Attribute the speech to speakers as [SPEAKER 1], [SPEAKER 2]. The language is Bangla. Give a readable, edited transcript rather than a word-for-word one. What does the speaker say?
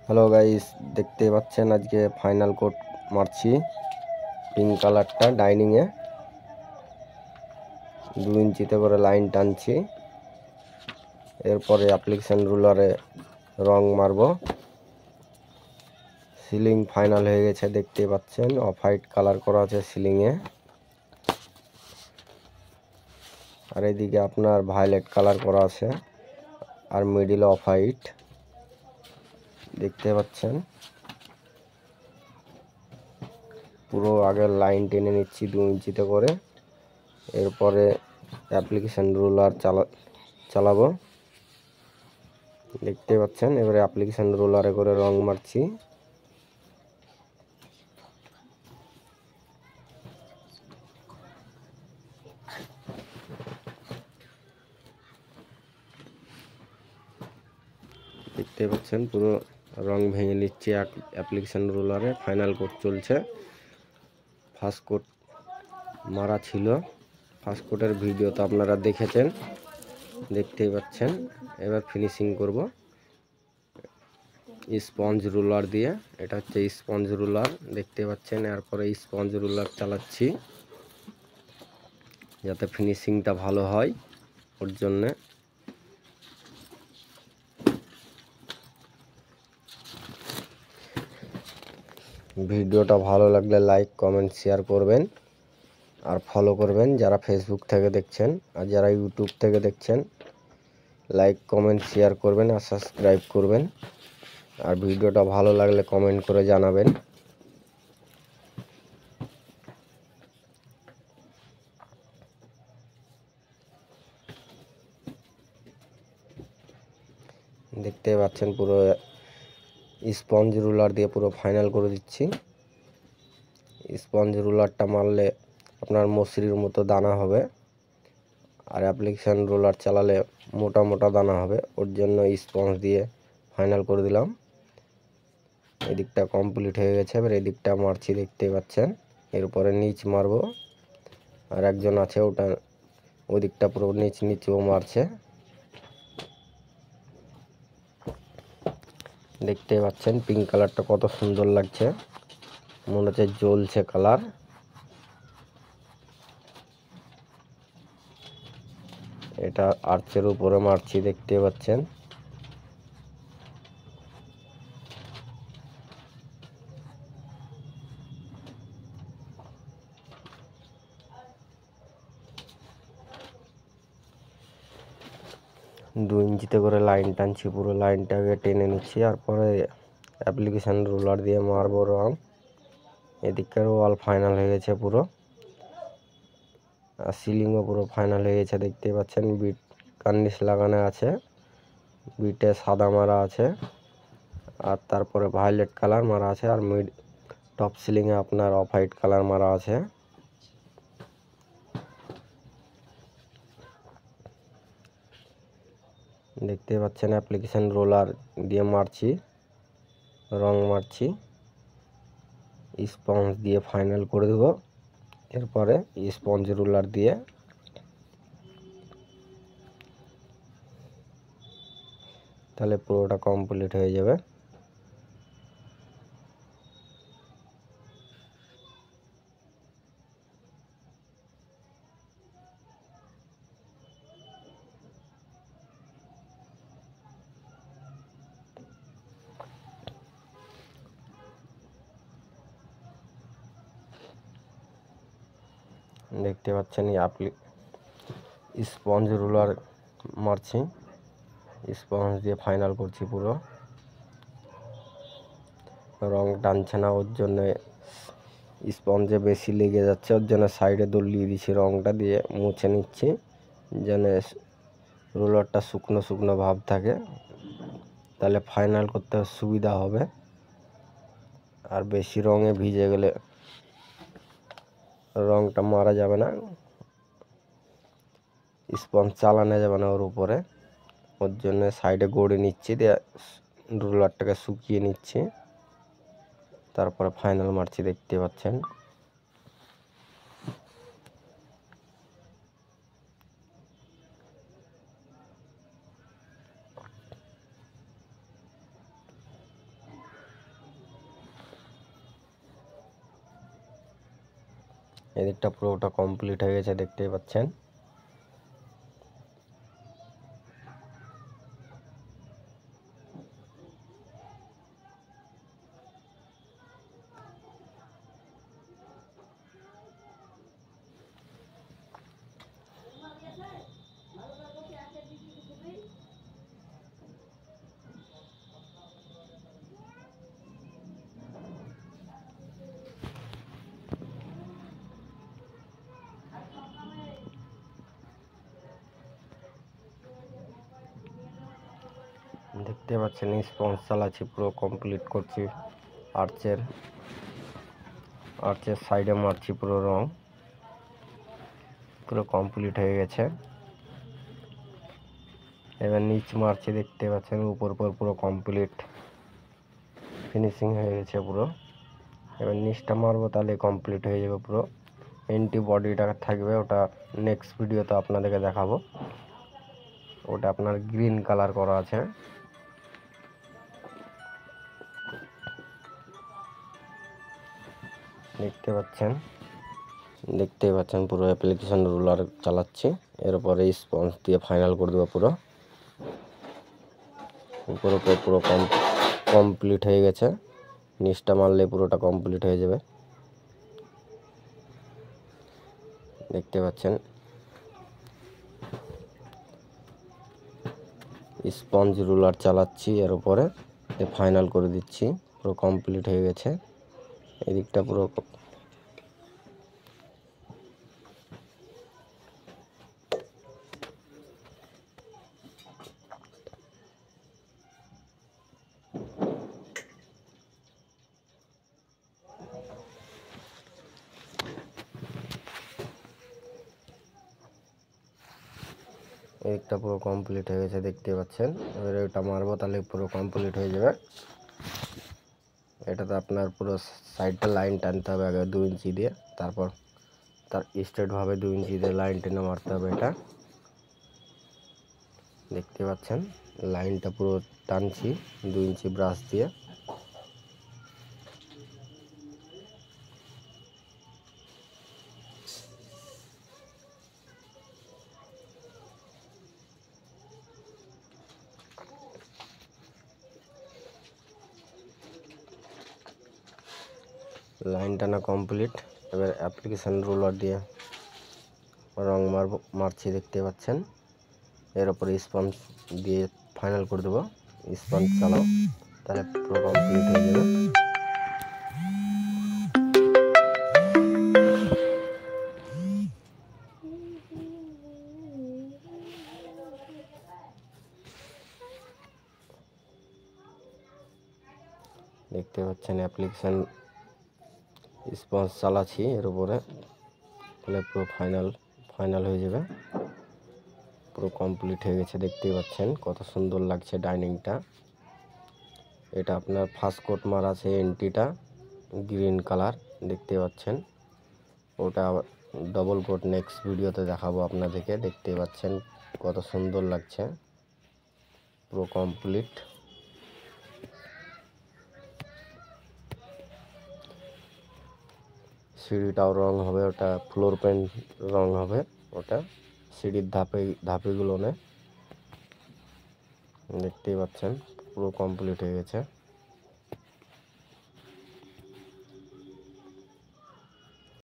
[SPEAKER 1] হ্যালো গাইস, দেখতে পাচ্ছেন আজকে ফাইনাল কোট মারছি পিঙ্ক কালারটা ডাইনিংয়ে 2 ইঞ্চিতে করে লাইন টানছি। এরপরে অ্যাপ্লিকেশন রুলারে রং মারবো। সিলিং ফাইনাল হয়ে গেছে, দেখতে পাচ্ছেন অফ হোয়াইট কালার করা আছে সিলিংয়ে। আর এদিকে আপনার ভায়োলেট কালার করা আছে আর মিডিল অফ হোয়াইট দেখতে পাচ্ছেন। পুরো আগের লাইন টেনে নিচ্ছি 2 ইঞ্চিতে করে। এরপরে অ্যাপ্লিকেশন রুলার চালাবো, দেখতে পাচ্ছেন। এবারে অ্যাপ্লিকেশন রোলারে করে রং মারছি। দেখতে পাচ্ছেন পুরো রং ভেঙে নিচ্ছি অ্যাপ্লিকেশন রোলারে। ফাইনাল কোট চলছে। ফার্স্ট কোট মারা ছিল, ফার্স্ট কোটের ভিডিও তো আপনারা দেখেছেন, দেখতেই পাচ্ছেন। এবার ফিনিশিং করব স্পঞ্জ রুলার দিয়ে। এটা হচ্ছে স্পঞ্জ রুলার, দেখতে পাচ্ছেন। এরপরে স্পঞ্জ রুলার চালাচ্ছি যাতে ফিনিশিংটা ভালো হয়, ওর জন্যে। ভিডিওটা ভালো লাগলে লাইক কমেন্ট শেয়ার করবেন আর ফলো করবেন যারা ফেসবুক থেকে দেখছেন। আর যারা ইউটিউব থেকে দেখছেন লাইক কমেন্ট শেয়ার করবেন আর সাবস্ক্রাইব করবেন। আর ভিডিওটা ভালো লাগলে কমেন্ট করে জানাবেন। দেখতে পাচ্ছেন পুরো স্পঞ্জ রুলার দিয়ে পুরো ফাইনাল করে দিচ্ছি। স্পঞ্জ রুলারটা মারলে আপনার মসৃণের মতো দানা হবে, আর অ্যাপ্লিকেশন রোলার চালালে মোটা মোটা দানা হবে। ওর জন্য স্পঞ্জ দিয়ে ফাইনাল করে দিলাম। এদিকটা কমপ্লিট হয়ে গেছে, এবার এদিকটা মারছি, দেখতে পাচ্ছেন। এরপরে নিচ মারবো, আর একজন আছে ওটা ওদিকটা পুরো নিচেও মারছে, দেখতে পাচ্ছেন। পিঙ্ক কালারটা কত সুন্দর লাগছে, মনে হচ্ছে জ্বলছে কালার। এটা আর্চের উপরে মারছি, দেখতে পাচ্ছেন। দু ইঞ্চিতে করে লাইন টানছি, পুরো লাইনটাকে টেনে নিচ্ছি। আর পরে অ্যাপ্লিকেশন রোলার দিয়ে মারবো রং। এদিককার ওয়াল ফাইনাল হয়ে গেছে পুরো, আর সিলিংও পুরো ফাইনাল হয়ে গেছে, দেখতে পাচ্ছেন। বিট কার্নিশ লাগানো আছে, বিটে সাদা মারা আছে, আর তারপরে ভায়োলেট কালার মারা আছে, আর টপ সিলিংয়ে আপনার অফ হোয়াইট কালার মারা আছে। দেখতে পাচ্ছেন অ্যাপ্লিকেশন রোলার দিয়ে মারছি, রং মারছি। স্পঞ্জ দিয়ে ফাইনাল করে দেব। এরপরে স্পঞ্জ রুলার দিয়ে তাহলে পুরোটা কমপ্লিট হয়ে যাবে। দেখতে পাচ্ছেন স্পঞ্জ রুলার মারছি, স্পঞ্জ দিয়ে ফাইনাল করছি। পুরো রং টানছে না, ওর জন্য স্পঞ্জে বেশি লেগে যাচ্ছে, ওর জন্য সাইডে দলিয়ে দিচ্ছি, রংটা দিয়ে মুছে নিচ্ছি যেন রোলারটা শুকনো শুকনো ভাব থাকে, তাহলে ফাইনাল করতে সুবিধা হবে। আর বেশি রঙে ভিজে গেলে রংটা মারা যাবে না, স্পঞ্জ চালানো যাবে না ওর উপরে। ওর জন্য সাইডে গড়ে নিচ্ছি, দিয়ে রোলারটাকে শুকিয়ে নিচ্ছি, তারপরে ফাইনাল মারছি, দেখতে পাচ্ছেন। এদিকটা পুরোটা কমপ্লিট হয়ে গেছে, দেখতেই পাচ্ছেন। দেখতে পাচ্ছেন স্পঞ্জ চালাচ্ছি, পুরো কমপ্লিট করছি। আর্চের সাইডে মারছি পুরো রং, পুরো কমপ্লিট হয়ে গেছে। এবার নিচ মারছি, দেখতে পাচ্ছেন উপর পুরো কমপ্লিট ফিনিশিং হয়ে গেছে পুরো। এবার নিচটা মারবো, তাহলে কমপ্লিট হয়ে যাবে পুরো। এন্টি বডিটা থাকবে, ওটা নেক্সট ভিডিওতে আপনাদেরকে দেখাবো। ওটা আপনার গ্রিন কালার করা আছে। দেখতে পাচ্ছেন পুরো অ্যাপ্লিকেশন রুলার চালাচ্ছি, এরপরে স্পঞ্জ দিয়ে ফাইনাল করে দেবো পুরো। পুরো কমপ্লিট হয়ে গেছে। নিচটা মারলে পুরোটা কমপ্লিট হয়ে যাবে, দেখতে পাচ্ছেন। স্পঞ্জ রুলার চালাচ্ছি, এর উপরে ফাইনাল করে দিচ্ছি, পুরো কমপ্লিট হয়ে গেছে। এদিকটা পুরো কমপ্লিট হয়ে গেছে, দেখতে পাচ্ছেন। এবারে ওটা মারবো, তাহলে পুরো কমপ্লিট হয়ে যাবে। এটাতে আপনার পুরো সাইডটা লাইন টানতে হবে আগে 2 ইঞ্চি দিয়ে, তারপর তার স্ট্রেটভাবে 2 ইঞ্চি দিয়ে লাইন টেনে মারতে হবে। এটা দেখতে পাচ্ছেন, লাইনটা পুরো টানছি 2 ইঞ্চি ব্রাশ দিয়ে। লাইন টানা কমপ্লিট। এবার অ্যাপ্লিকেশন রুলার দিয়ে রং মারছি, দেখতে পাচ্ছেন। এর উপরে স্পঞ্জ দিয়ে ফাইনাল করে দেবো। স্পঞ্জ চালাও, তাহলে পুরো কমপ্লিট হয়ে যাবে। দেখতে পাচ্ছেন অ্যাপ্লিকেশন স্পঞ্জ চালাচ্ছি এর উপরে, তাহলে পুরো ফাইনাল হয়ে যাবে। পুরো কমপ্লিট হয়ে গেছে, দেখতেই পাচ্ছেন কত সুন্দর লাগছে ডাইনিংটা। এটা আপনার ফার্স্ট কোট মারা আছে, এন্টিটা গ্রিন কালার, দেখতে পাচ্ছেন। ওটা ডবল কোট নেক্সট ভিডিওতে দেখাবো আপনাদেরকে। দেখতে পাচ্ছেন কত সুন্দর লাগছে, পুরো কমপ্লিট। সিঁড়িটাও রং হবে, ওটা ফ্লোর পেন্ট রং হবে, ওটা সিঁড়ির ধাপেগুলো দেখতেই পাচ্ছেন পুরো কমপ্লিট হয়ে গেছে।